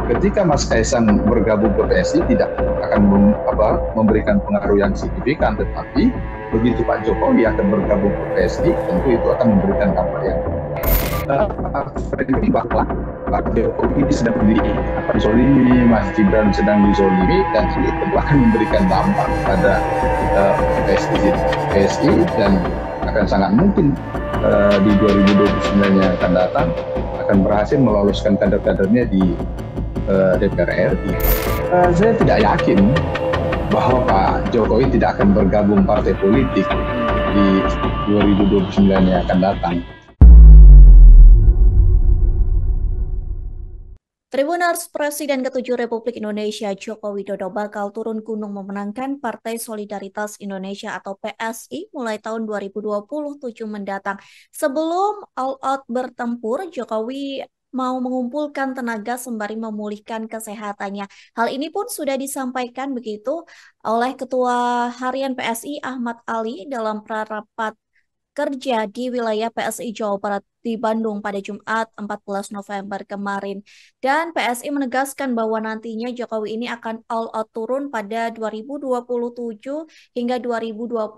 ketika Mas Kaisang bergabung ke PSI tidak akan memberikan pengaruh yang signifikan, tetapi begitu Pak Jokowi akan bergabung ke PSI, tentu itu akan memberikan dampak yang bahwa Pak Jokowi ini sedang dizolimi, Mas Gibran sedang dizolimi, dan ini tentu akan memberikan dampak pada PSI dan akan sangat mungkin di 2029 yang akan datang akan berhasil meloloskan kader-kadernya di DPR RI. Saya tidak yakin bahwa Pak Jokowi tidak akan bergabung partai politik di 2029 yang akan datang. Tribuners, Presiden ke-7 Republik Indonesia Joko Widodo bakal turun gunung memenangkan Partai Solidaritas Indonesia atau PSI mulai tahun 2027 mendatang. Sebelum all out bertempur, Jokowi mau mengumpulkan tenaga sembari memulihkan kesehatannya. Hal ini pun sudah disampaikan begitu oleh Ketua Harian PSI Ahmad Ali dalam prarapat kerja di wilayah PSI Jawa Barat di Bandung pada Jumat 14 November kemarin. Dan PSI menegaskan bahwa nantinya Jokowi ini akan all out turun pada 2027 hingga 2029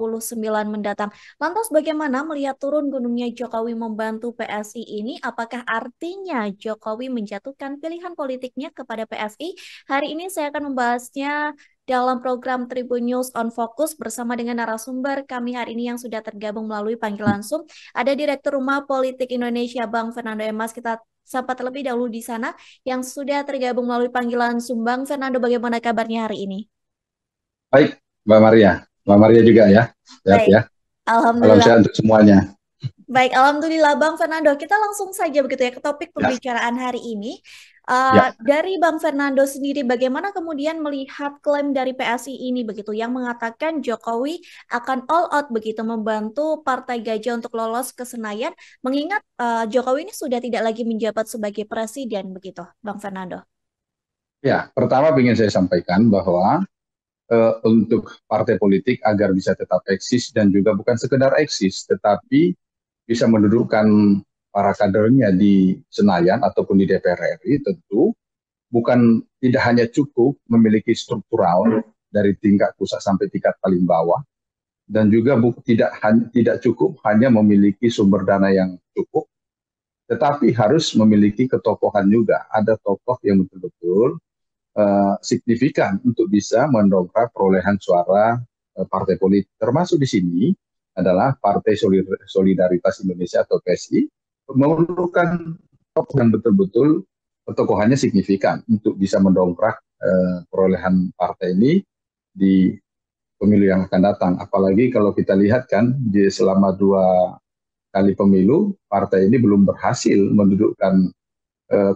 mendatang. Lantas bagaimana melihat turun gunungnya Jokowi membantu PSI ini? Apakah artinya Jokowi menjatuhkan pilihan politiknya kepada PSI? Hari ini saya akan membahasnya dalam program Tribun News on Focus bersama dengan narasumber kami hari ini yang sudah tergabung melalui panggilan Zoom. Ada Direktur Rumah Politik Indonesia Bang Fernando Emas. Kita sapa terlebih dahulu di sana yang sudah tergabung melalui panggilan Zoom. Bang Fernando, bagaimana kabarnya hari ini? Baik, Mbak Maria. Mbak Maria juga ya. Sehat Baik, ya. Salam Alhamdulillah. sehat untuk semuanya. Baik, Alhamdulillah Bang Fernando. Kita langsung saja begitu ya ke topik Ya, pembicaraan hari ini. ya. Dari Bang Fernando sendiri, bagaimana kemudian melihat klaim dari PSI ini begitu yang mengatakan Jokowi akan all out begitu membantu Partai Gajah untuk lolos ke Senayan, mengingat Jokowi ini sudah tidak lagi menjabat sebagai presiden begitu, Bang Fernando. Ya, pertama ingin saya sampaikan bahwa untuk partai politik agar bisa tetap eksis dan juga bukan sekedar eksis, tetapi bisa mendudukkan para kadernya di Senayan ataupun di DPR RI, tentu bukan tidak hanya cukup memiliki struktural dari tingkat pusat sampai tingkat paling bawah, dan juga tidak cukup hanya memiliki sumber dana yang cukup, tetapi harus memiliki ketokohan juga. Ada tokoh yang betul-betul signifikan untuk bisa mendongkrak perolehan suara partai politik. Termasuk di sini adalah Partai Solidaritas Indonesia atau PSI memerlukan tokoh yang betul-betul ketokohannya signifikan untuk bisa mendongkrak perolehan partai ini di pemilu yang akan datang. Apalagi kalau kita lihat kan di selama 2 kali pemilu partai ini belum berhasil mendudukkan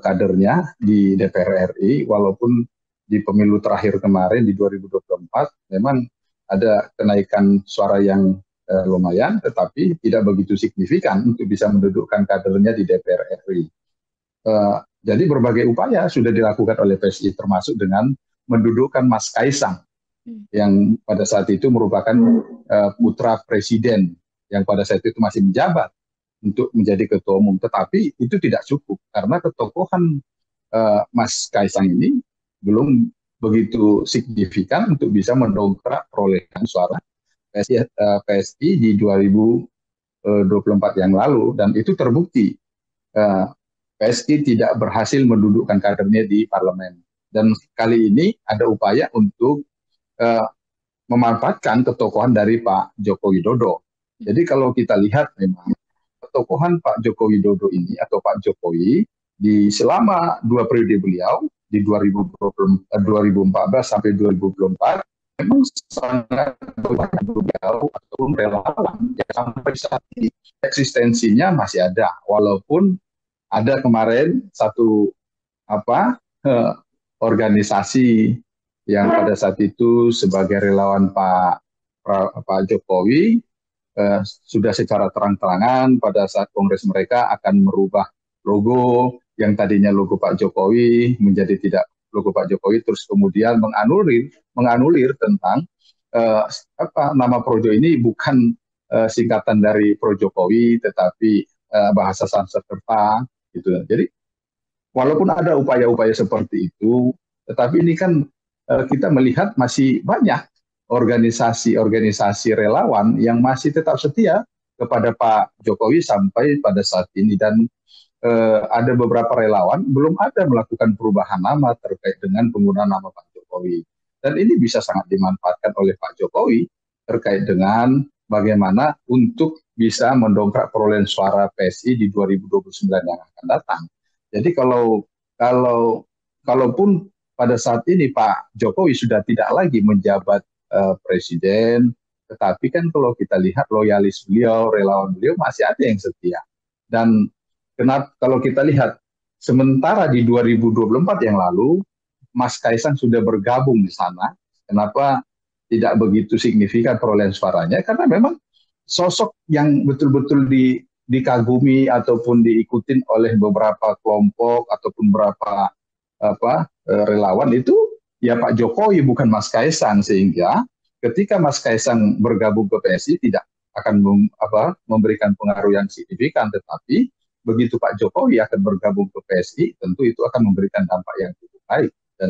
kadernya di DPR RI, walaupun di pemilu terakhir kemarin di 2024 memang ada kenaikan suara yang lumayan, tetapi tidak begitu signifikan untuk bisa mendudukkan kadernya di DPR RI. Jadi berbagai upaya sudah dilakukan oleh PSI, termasuk dengan mendudukkan Mas Kaisang yang pada saat itu merupakan putra presiden yang pada saat itu masih menjabat untuk menjadi ketua umum. Tetapi itu tidak cukup karena ketokohan Mas Kaisang ini belum begitu signifikan untuk bisa mendongkrak perolehan suara PSI di 2024 yang lalu, dan itu terbukti. PSI tidak berhasil mendudukkan kadernya di parlemen. Dan kali ini ada upaya untuk memanfaatkan ketokohan dari Pak Joko Widodo. Jadi kalau kita lihat memang ketokohan Pak Joko Widodo ini atau Pak Jokowi di selama 2 periode beliau di 2014 sampai 2024 memang sangat banyak beliau ataupun relawan yang sampai saat ini eksistensinya masih ada, walaupun ada kemarin satu eh, organisasi yang pada saat itu sebagai relawan Pak Jokowi sudah secara terang-terangan pada saat kongres mereka akan merubah logo yang tadinya logo Pak Jokowi menjadi tidak logo Pak Jokowi, terus kemudian menganulir tentang nama Projo ini bukan singkatan dari Pro Jokowi tetapi bahasa Sanskerta gitu. Jadi walaupun ada upaya-upaya seperti itu, tetapi ini kan kita melihat masih banyak organisasi-organisasi relawan yang masih tetap setia kepada Pak Jokowi sampai pada saat ini. Dan ada beberapa relawan belum ada melakukan perubahan nama terkait dengan penggunaan nama Pak Jokowi. Dan ini bisa sangat dimanfaatkan oleh Pak Jokowi terkait dengan bagaimana untuk bisa mendongkrak perolehan suara PSI di 2029 yang akan datang. Jadi kalau kalaupun pada saat ini Pak Jokowi sudah tidak lagi menjabat presiden, tetapi kan kalau kita lihat loyalis beliau, relawan beliau masih ada yang setia. Dan kenapa kalau kita lihat sementara di 2024 yang lalu Mas Kaisang sudah bergabung di sana, kenapa tidak begitu signifikan perolehan suaranya? Karena memang sosok yang betul-betul dikagumi ataupun diikutin oleh beberapa kelompok ataupun beberapa relawan itu ya Pak Jokowi, bukan Mas Kaisang, sehingga ketika Mas Kaisang bergabung ke PSI tidak akan memberikan pengaruh yang signifikan, tetapi begitu Pak Jokowi akan bergabung ke PSI, tentu itu akan memberikan dampak yang cukup baik dan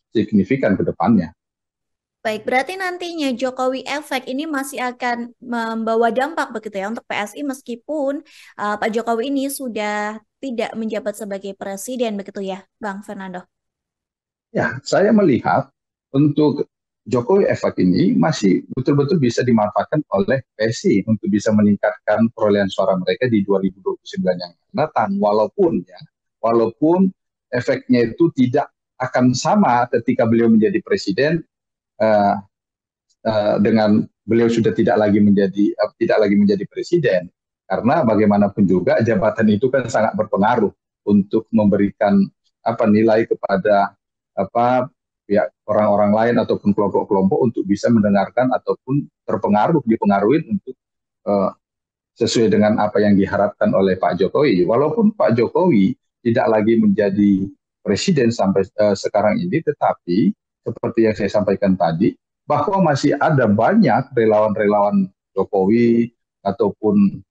signifikan ke depannya. Baik, berarti nantinya Jokowi efek ini masih akan membawa dampak begitu ya untuk PSI meskipun Pak Jokowi ini sudah tidak menjabat sebagai presiden begitu ya, Bang Fernando? Ya, saya melihat untuk Jokowi efek ini masih betul-betul bisa dimanfaatkan oleh PSI untuk bisa meningkatkan perolehan suara mereka di 2029 yang akan datang. Walaupun efeknya itu tidak akan sama ketika beliau menjadi presiden uh, dengan beliau sudah tidak lagi menjadi presiden, karena bagaimanapun juga jabatan itu kan sangat berpengaruh untuk memberikan nilai kepada pihak orang-orang lain ataupun kelompok-kelompok untuk bisa mendengarkan ataupun dipengaruhi untuk uh, sesuai dengan apa yang diharapkan oleh Pak Jokowi. Walaupun Pak Jokowi tidak lagi menjadi presiden sampai sekarang ini, tetapi seperti yang saya sampaikan tadi, bahwa masih ada banyak relawan-relawan Jokowi ataupun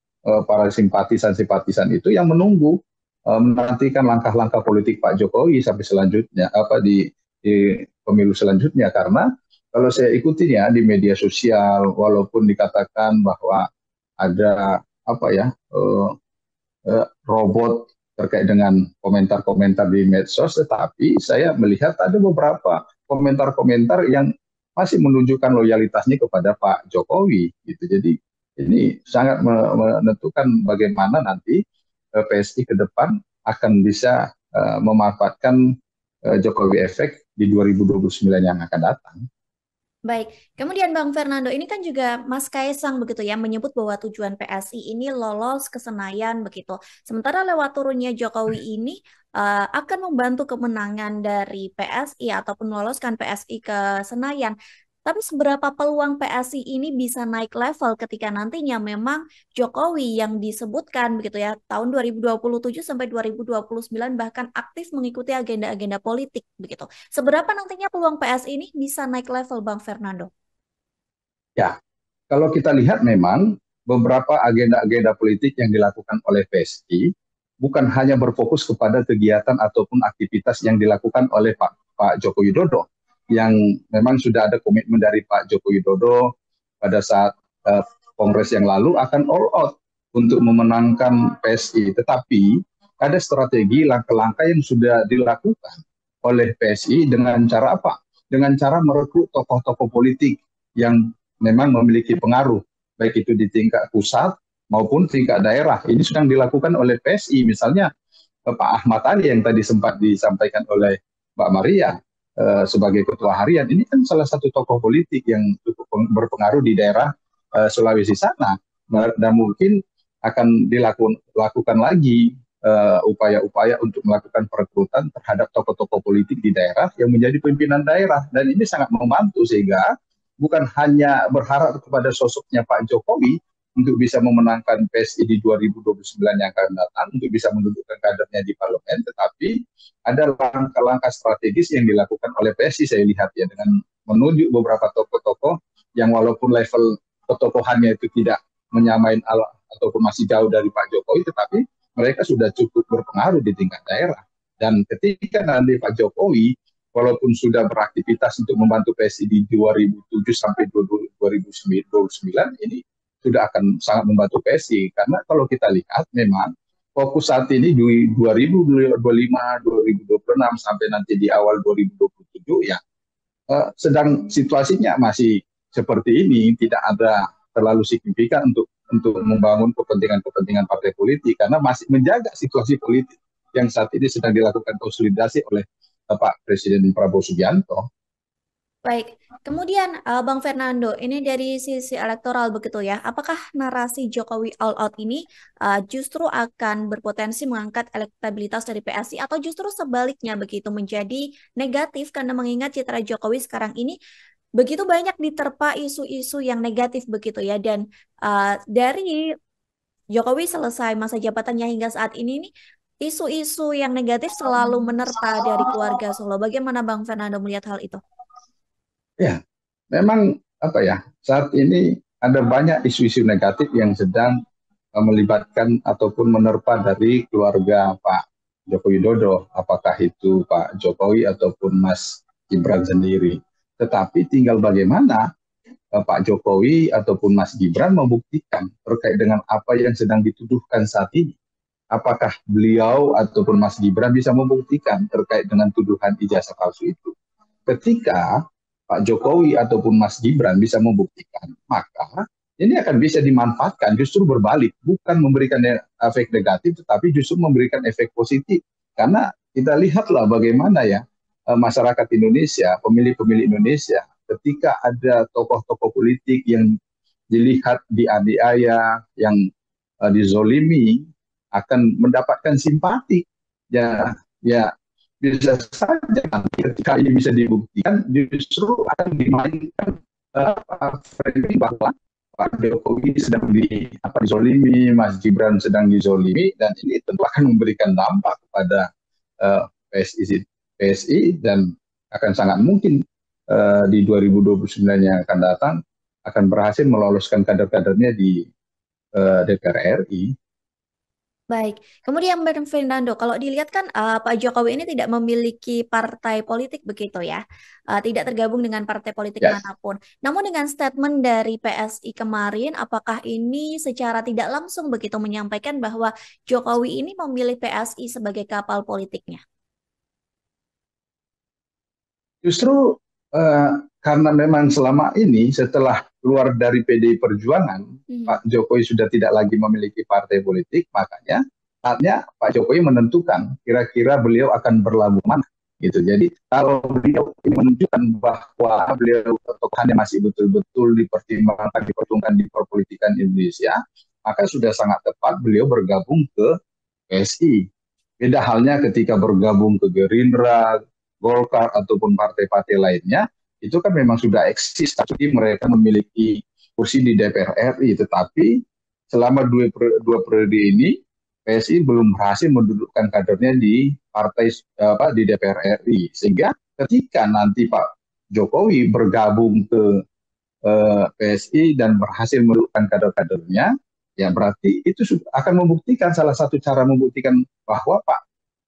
para simpatisan-simpatisan itu yang menunggu menantikan langkah-langkah politik Pak Jokowi sampai selanjutnya di pemilu selanjutnya. Karena kalau saya ikutin ya di media sosial, walaupun dikatakan bahwa ada robot terkait dengan komentar-komentar di medsos, tetapi saya melihat ada beberapa komentar-komentar yang masih menunjukkan loyalitasnya kepada Pak Jokowi gitu. Jadi ini sangat menentukan bagaimana nanti PSI ke depan akan bisa memanfaatkan Jokowi efek di 2029 yang akan datang. Baik, kemudian Bang Fernando, ini kan juga Mas Kaisang begitu ya menyebut bahwa tujuan PSI ini lolos ke Senayan begitu. Sementara lewat turunnya Jokowi ini akan membantu kemenangan dari PSI ataupun meloloskan PSI ke Senayan. Tapi seberapa peluang PSI ini bisa naik level ketika nantinya memang Jokowi yang disebutkan begitu ya tahun 2027 sampai 2029 bahkan aktif mengikuti agenda-agenda politik begitu. Seberapa nantinya peluang PSI ini bisa naik level, Bang Fernando? Ya, kalau kita lihat memang beberapa agenda-agenda politik yang dilakukan oleh PSI bukan hanya berfokus kepada kegiatan ataupun aktivitas yang dilakukan oleh Pak Joko Widodo, yang memang sudah ada komitmen dari Pak Joko Widodo pada saat Kongres yang lalu akan all out untuk memenangkan PSI. Tetapi ada strategi langkah-langkah yang sudah dilakukan oleh PSI dengan cara apa? Dengan cara merekrut tokoh-tokoh politik yang memang memiliki pengaruh, baik itu di tingkat pusat maupun tingkat daerah. Ini sedang dilakukan oleh PSI, misalnya Pak Ahmad Ali yang tadi sempat disampaikan oleh Mbak Maria sebagai ketua harian, ini kan salah satu tokoh politik yang cukup berpengaruh di daerah Sulawesi sana, dan mungkin akan dilakukan lagi upaya-upaya untuk melakukan perekrutan terhadap tokoh-tokoh politik di daerah yang menjadi pimpinan daerah, dan ini sangat membantu sehingga bukan hanya berharap kepada sosoknya Pak Jokowi untuk bisa memenangkan PSI di 2029 yang akan datang, untuk bisa mendudukkan kadernya di parlemen, tetapi ada langkah-langkah strategis yang dilakukan oleh PSI, saya lihat ya, dengan menunjuk beberapa tokoh-tokoh yang walaupun level ketokohannya itu tidak menyamain ataupun masih jauh dari Pak Jokowi, tetapi mereka sudah cukup berpengaruh di tingkat daerah. Dan ketika nanti Pak Jokowi, walaupun sudah beraktivitas untuk membantu PSI di 2007 sampai 2009 ini, sudah akan sangat membantu PSI. Karena kalau kita lihat memang fokus saat ini di 2025, 2026 sampai nanti di awal 2027 ya, sedang situasinya masih seperti ini, tidak ada terlalu signifikan untuk membangun kepentingan partai politik karena masih menjaga situasi politik yang saat ini sedang dilakukan konsolidasi oleh Pak Presiden Prabowo Subianto. Baik, kemudian Bang Fernando, ini dari sisi elektoral begitu ya, apakah narasi Jokowi all out ini justru akan berpotensi mengangkat elektabilitas dari PSI atau justru sebaliknya begitu menjadi negatif karena mengingat citra Jokowi sekarang ini begitu banyak diterpa isu-isu yang negatif begitu ya dan dari Jokowi selesai masa jabatannya hingga saat ini nih isu-isu yang negatif selalu menerpa dari keluarga Solo. Bagaimana Bang Fernando melihat hal itu? Ya, memang apa ya, saat ini ada banyak isu-isu negatif yang sedang melibatkan ataupun menerpa dari keluarga Pak Joko Widodo, apakah itu Pak Jokowi ataupun Mas Gibran sendiri. Tetapi tinggal bagaimana Pak Jokowi ataupun Mas Gibran membuktikan terkait dengan apa yang sedang dituduhkan saat ini. Apakah beliau ataupun Mas Gibran bisa membuktikan terkait dengan tuduhan ijazah palsu itu? Ketika Pak Jokowi ataupun Mas Gibran bisa membuktikan, maka ini akan bisa dimanfaatkan justru berbalik, bukan memberikan efek negatif, tetapi justru memberikan efek positif. Karena kita lihatlah bagaimana ya masyarakat Indonesia, pemilih-pemilih Indonesia, ketika ada tokoh-tokoh politik yang dilihat dianiaya, yang dizolimi, akan mendapatkan simpati. Ya, ya bisa saja nanti ketika ini bisa dibuktikan justru akan dimainkan framing bahwa Pak Jokowi sedang dizolimi, Mas Gibran sedang dizolimi, dan ini tentu akan memberikan dampak kepada PSI dan akan sangat mungkin di 2029 yang akan datang akan berhasil meloloskan kader-kadernya di DPR RI. Baik, kemudian Bang Fernando, kalau dilihat kan Pak Jokowi ini tidak memiliki partai politik begitu ya, tidak tergabung dengan partai politik Ya, manapun. Namun dengan statement dari PSI kemarin, apakah ini secara tidak langsung begitu menyampaikan bahwa Jokowi ini memilih PSI sebagai kapal politiknya? justru uh, karena memang selama ini setelah keluar dari PDI Perjuangan, Hmm. Pak Jokowi sudah tidak lagi memiliki partai politik, makanya saatnya Pak Jokowi menentukan kira-kira beliau akan berlabuh mana. Gitu. Jadi kalau beliau ini menunjukkan bahwa beliau tokohannya masih betul-betul dipertimbangkan di perpolitikan Indonesia, maka sudah sangat tepat beliau bergabung ke PSI. Beda halnya ketika bergabung ke Gerindra, Golkar ataupun partai-partai lainnya, itu kan memang sudah eksis, tapi mereka memiliki kursi di DPR RI. Tetapi selama dua periode ini, PSI belum berhasil mendudukkan kadernya di partai di DPR RI. Sehingga ketika nanti Pak Jokowi bergabung ke PSI dan berhasil mendudukkan kader-kadernya, ya berarti itu akan membuktikan salah satu cara membuktikan bahwa Pak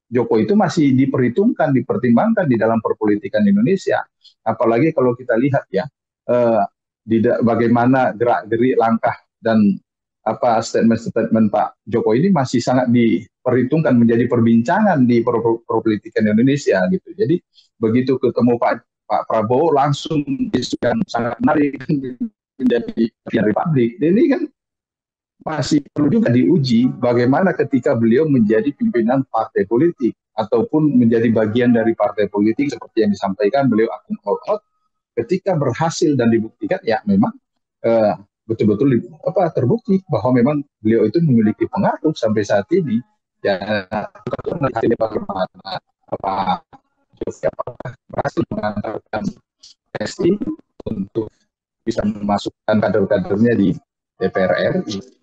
Jokowi itu masih diperhitungkan, dipertimbangkan di dalam perpolitikan Indonesia. Apalagi kalau kita lihat ya, eh, bagaimana gerak-gerik langkah dan apa statement-statement Pak Jokowi ini masih sangat diperhitungkan menjadi perbincangan di perpolitikan Indonesia gitu. Jadi begitu ketemu Pak Prabowo langsung isu yang sangat menarik menjadi bagian republik. Ini kan masih perlu juga diuji bagaimana ketika beliau menjadi pimpinan partai politik ataupun menjadi bagian dari partai politik seperti yang disampaikan beliau akan all out ketika berhasil dan dibuktikan ya memang eh, betul-betul terbukti bahwa memang beliau itu memiliki pengaruh sampai saat ini ya hasilnya bagaimana apa apakah berhasil mengantarkan PSI untuk bisa memasukkan kader-kadernya di DPR RI.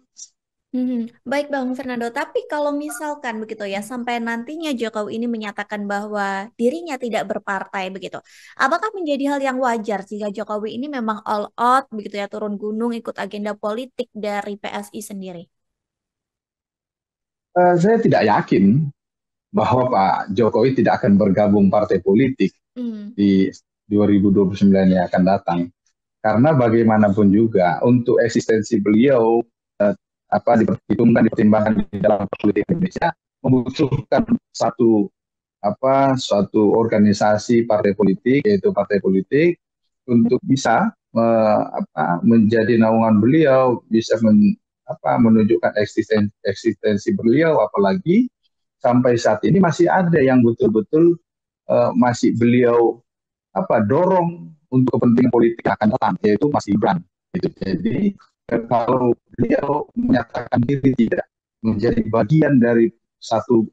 Baik Bang Fernando, tapi kalau misalkan begitu ya, sampai nantinya Jokowi ini menyatakan bahwa dirinya tidak berpartai begitu, apakah menjadi hal yang wajar jika Jokowi ini memang all out begitu ya, turun gunung ikut agenda politik dari PSI sendiri? Saya tidak yakin bahwa Pak Jokowi tidak akan bergabung partai politik Hmm. di 2029 yang akan datang. Karena bagaimanapun juga untuk eksistensi beliau dipertimbangkan di dalam politik Indonesia membutuhkan suatu organisasi partai politik, yaitu partai politik untuk bisa menjadi naungan beliau, bisa menunjukkan eksistensi beliau, apalagi sampai saat ini masih ada yang betul-betul masih beliau dorong untuk kepentingan politik yang akan datang, yaitu Mas Gibran. Gitu. Jadi kalau beliau menyatakan diri tidak menjadi bagian dari satu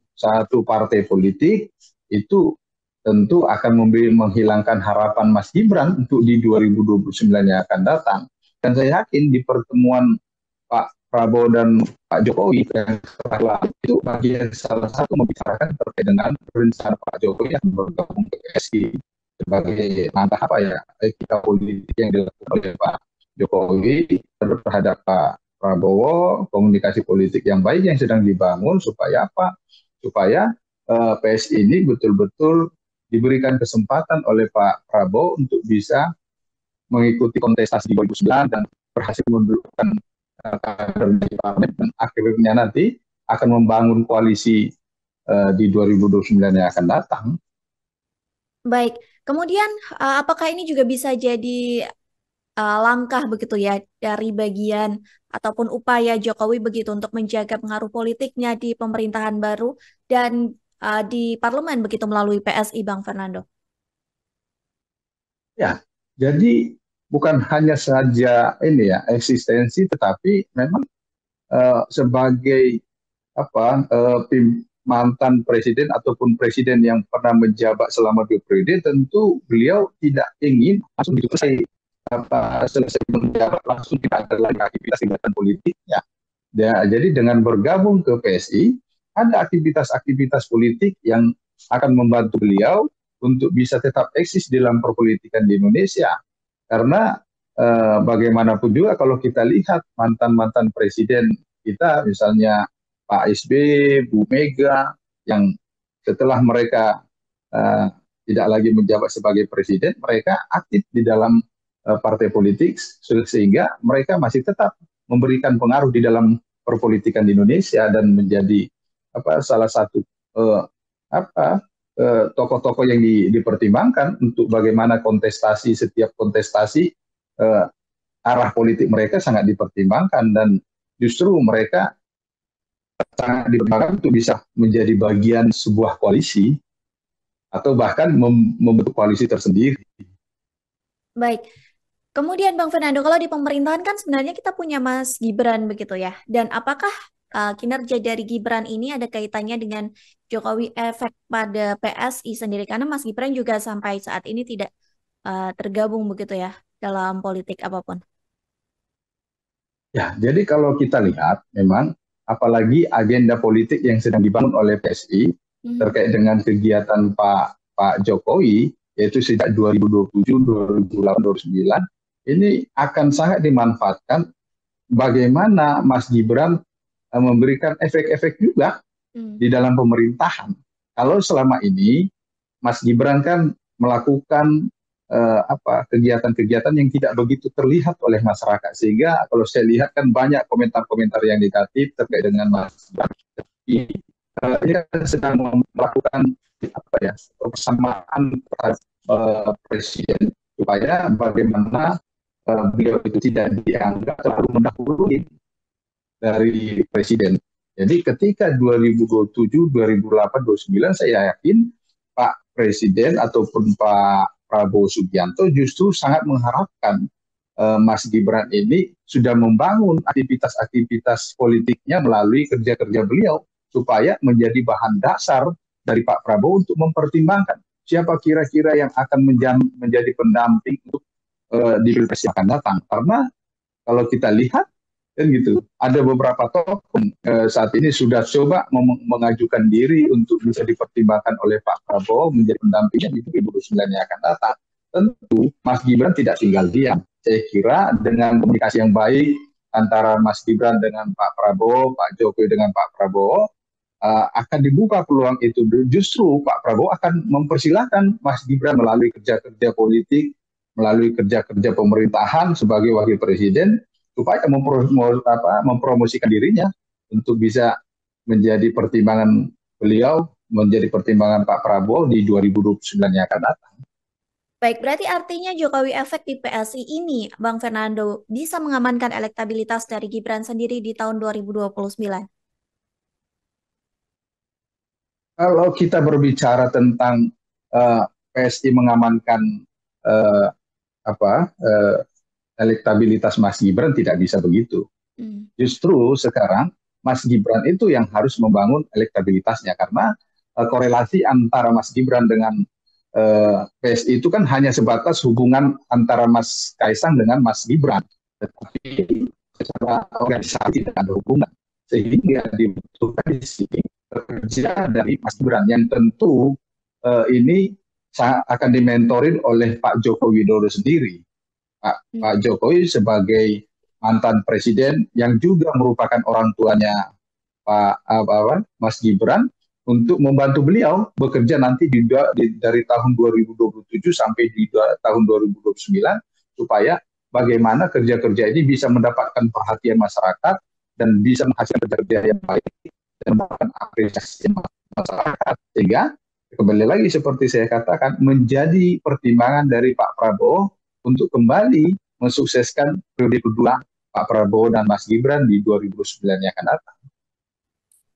partai politik, itu tentu akan menghilangkan harapan Mas Gibran untuk di 2029 yang akan datang. Dan saya yakin di pertemuan Pak Prabowo dan Pak Jokowi yang setelah itu bagian salah satu membicarakan terkait dengan rencana Pak Jokowi yang bergabung ke PSI sebagai langkah etika politik yang dilakukan oleh Pak Jokowi terhadap Pak Prabowo, komunikasi politik yang baik yang sedang dibangun supaya supaya PSI ini betul-betul diberikan kesempatan oleh Pak Prabowo untuk bisa mengikuti kontestasi di 2009 dan berhasil menundukkan kader di parlemen, dan akhirnya nanti akan membangun koalisi di 2029 yang akan datang. Baik, kemudian apakah ini juga bisa jadi langkah begitu ya dari bagian ataupun upaya Jokowi begitu untuk menjaga pengaruh politiknya di pemerintahan baru dan di parlemen begitu melalui PSI, Bang Fernando? Ya, jadi bukan hanya saja ini ya eksistensi, tetapi memang sebagai mantan presiden ataupun presiden yang pernah menjabat selama 2 periode, tentu beliau tidak ingin langsung selesai menjabat langsung tidak ada lagi aktivitas kegiatan politiknya. Ya, jadi dengan bergabung ke PSI, ada aktivitas-aktivitas politik yang akan membantu beliau untuk bisa tetap eksis dalam perpolitikan di Indonesia. Karena bagaimanapun juga kalau kita lihat mantan-mantan presiden kita, misalnya Pak SBY, Bu Mega, yang setelah mereka tidak lagi menjabat sebagai presiden, mereka aktif di dalam partai politik, sehingga mereka masih tetap memberikan pengaruh di dalam perpolitikan di Indonesia dan menjadi salah satu tokoh-tokoh yang dipertimbangkan untuk bagaimana setiap kontestasi arah politik mereka sangat dipertimbangkan, dan justru mereka sangat dipertimbangkan untuk bisa menjadi bagian sebuah koalisi atau bahkan membentuk koalisi tersendiri. Baik, kemudian Bang Fernando, kalau di pemerintahan kan sebenarnya kita punya Mas Gibran begitu ya. Dan apakah kinerja dari Gibran ini ada kaitannya dengan Jokowi efek pada PSI sendiri? Karena Mas Gibran juga sampai saat ini tidak tergabung begitu ya dalam politik apapun. Ya, jadi kalau kita lihat memang apalagi agenda politik yang sedang dibangun oleh PSI terkait dengan kegiatan Pak Jokowi, yaitu sejak 2027, 2008, 2009, ini akan sangat dimanfaatkan bagaimana Mas Gibran memberikan efek-efek juga di dalam pemerintahan. Kalau selama ini Mas Gibran kan melakukan kegiatan-kegiatan yang tidak begitu terlihat oleh masyarakat, sehingga kalau saya lihat kan banyak komentar-komentar yang negatif terkait dengan Mas Gibran. Ini kan sedang melakukan persamaan presiden supaya bagaimana beliau itu tidak dianggap terlalu mendahului dari presiden. Jadi ketika 2027, 2008, 2029 saya yakin Pak Presiden ataupun Pak Prabowo Subianto justru sangat mengharapkan Mas Gibran ini sudah membangun aktivitas-aktivitas politiknya melalui kerja-kerja beliau supaya menjadi bahan dasar dari Pak Prabowo untuk mempertimbangkan siapa kira-kira yang akan menjadi pendamping untuk di Pilpres yang akan datang. Karena kalau kita lihat kan gitu, ada beberapa tokoh saat ini sudah coba mengajukan diri untuk bisa dipertimbangkan oleh Pak Prabowo menjadi pendampingnya di 2029 yang akan datang. Tentu Mas Gibran tidak tinggal diam. Saya kira dengan komunikasi yang baik antara Mas Gibran dengan Pak Prabowo, Pak Jokowi dengan Pak Prabowo, akan dibuka peluang itu, justru Pak Prabowo akan mempersilahkan Mas Gibran melalui kerja-kerja politik, melalui kerja-kerja pemerintahan sebagai wakil presiden, supaya mempromosikan dirinya untuk bisa menjadi pertimbangan beliau, menjadi pertimbangan Pak Prabowo di 2029 yang akan datang. Baik, berarti artinya Jokowi efek di PSI ini, Bang Fernando, bisa mengamankan elektabilitas dari Gibran sendiri di tahun 2029. Kalau kita berbicara tentang PSI mengamankan uh, elektabilitas Mas Gibran, tidak bisa begitu. Hmm. Justru sekarang Mas Gibran itu yang harus membangun elektabilitasnya, karena korelasi antara Mas Gibran dengan PSI itu kan hanya sebatas hubungan antara Mas Kaisang dengan Mas Gibran, tetapi secara organisasi tidak ada hubungan, sehingga dibutuhkan di sini kerja dari Mas Gibran yang tentu ini akan dimentorin oleh Pak Joko Widodo sendiri. Pak Jokowi sebagai mantan presiden yang juga merupakan orang tuanya Mas Gibran, untuk membantu beliau bekerja nanti dari tahun 2027 sampai di tahun 2029, supaya bagaimana kerja-kerja ini bisa mendapatkan perhatian masyarakat dan bisa menghasilkan kerja yang baik dan mendapatkan apresiasi masyarakat, sehingga kembali lagi seperti saya katakan menjadi pertimbangan dari Pak Prabowo untuk kembali mensukseskan periode kedua Pak Prabowo dan Mas Gibran di 2009 yang akan datang.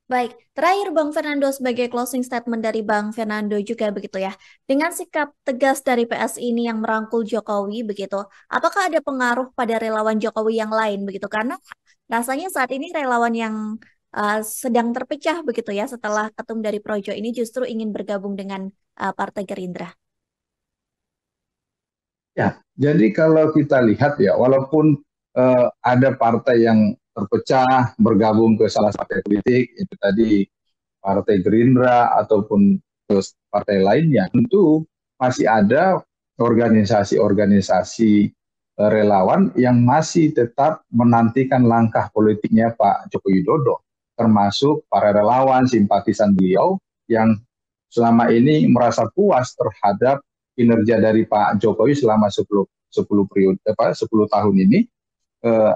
Baik, terakhir Bang Fernando sebagai closing statement dari Bang Fernando juga begitu ya. Dengan sikap tegas dari PSI ini yang merangkul Jokowi begitu, apakah ada pengaruh pada relawan Jokowi yang lain begitu? Karena rasanya saat ini relawan yang sedang terpecah begitu ya setelah ketum dari Projo ini justru ingin bergabung dengan Partai Gerindra. Ya, jadi kalau kita lihat ya, walaupun ada partai yang terpecah bergabung ke salah satu partai politik, itu tadi Partai Gerindra ataupun ke partai lainnya, tentu masih ada organisasi-organisasi relawan yang masih tetap menantikan langkah politiknya Pak Joko Widodo, termasuk para relawan simpatisan beliau yang selama ini merasa puas terhadap kinerja dari Pak Jokowi selama 10 tahun ini, eh,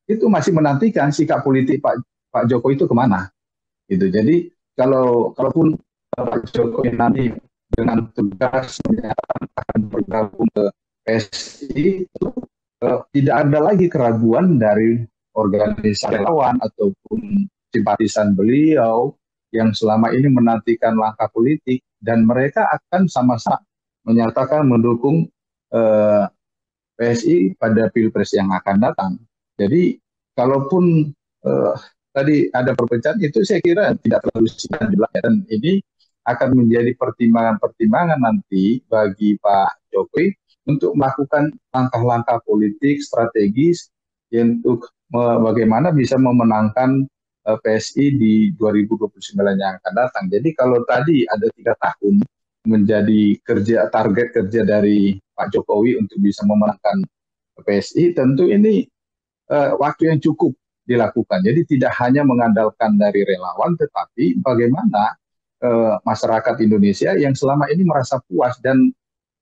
itu masih menantikan sikap politik Pak Jokowi itu kemana gitu. Jadi kalaupun Pak Jokowi nanti dengan tegas menyatakan akan bergabung ke PSI, itu tidak ada lagi keraguan dari organisasi relawan ataupun simpatisan beliau yang selama ini menantikan langkah politik, dan mereka akan sama-sama menyatakan mendukung PSI pada Pilpres yang akan datang. Jadi kalaupun tadi ada perpecahan, itu saya kira tidak terlalu signifikan, dan ini akan menjadi pertimbangan-pertimbangan nanti bagi Pak Jokowi untuk melakukan langkah-langkah politik strategis untuk bagaimana bisa memenangkan PSI di 2029 yang akan datang. Jadi kalau tadi ada 3 tahun menjadi target kerja dari Pak Jokowi untuk bisa memenangkan PSI, tentu ini waktu yang cukup dilakukan. Jadi tidak hanya mengandalkan dari relawan, tetapi bagaimana masyarakat Indonesia yang selama ini merasa puas, dan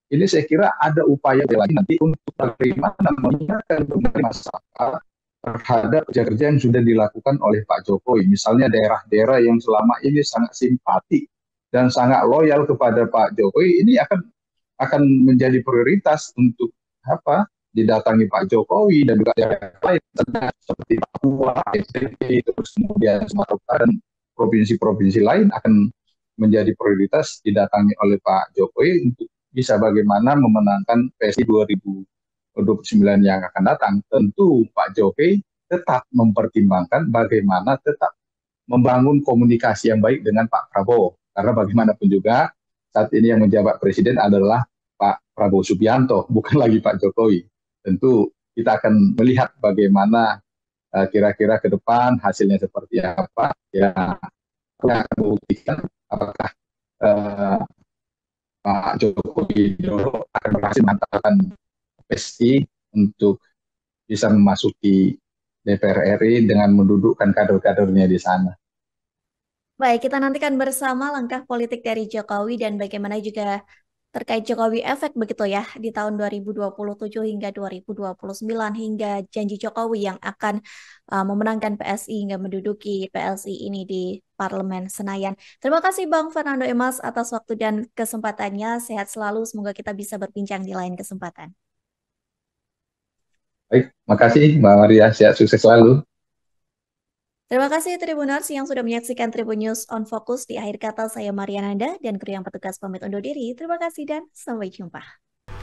ini saya kira ada upaya lagi nanti untuk bagaimana mengingatkan kembali masyarakat terhadap kerja-kerja yang sudah dilakukan oleh Pak Jokowi. Misalnya daerah-daerah yang selama ini sangat simpati dan sangat loyal kepada Pak Jokowi, ini akan menjadi prioritas untuk didatangi Pak Jokowi, dan juga daerah lain seperti Papua, NTB, terus kemudian Sumatera Utara, dan provinsi-provinsi lain akan menjadi prioritas didatangi oleh Pak Jokowi untuk bisa bagaimana memenangkan PSI 2029 yang akan datang. Tentu Pak Jokowi tetap mempertimbangkan bagaimana tetap membangun komunikasi yang baik dengan Pak Prabowo, karena bagaimanapun juga saat ini yang menjabat presiden adalah Pak Prabowo Subianto, bukan lagi Pak Jokowi. Tentu kita akan melihat bagaimana kira-kira ke depan hasilnya seperti apa, ya akan membuktikan apakah Pak Jokowi akan berhasil mengantarkan PSI untuk bisa memasuki DPR RI dengan mendudukkan kader-kadernya di sana. Baik, kita nantikan bersama langkah politik dari Jokowi dan bagaimana juga terkait Jokowi efek begitu ya di tahun 2027 hingga 2029 hingga janji Jokowi yang akan memenangkan PSI hingga menduduki PSI ini di Parlemen Senayan. Terima kasih Bang Fernando Emas atas waktu dan kesempatannya. Sehat selalu, semoga kita bisa berbincang di lain kesempatan. Baik, makasih Mbak Maria, sehat sukses selalu. Terima kasih Tribuners yang sudah menyaksikan Tribun News on Focus. Di akhir kata saya Mariananda dan kru yang petugas pamit undur diri. Terima kasih dan sampai jumpa.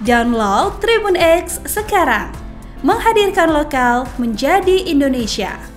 Download Tribun X sekarang. Menghadirkan lokal menjadi Indonesia.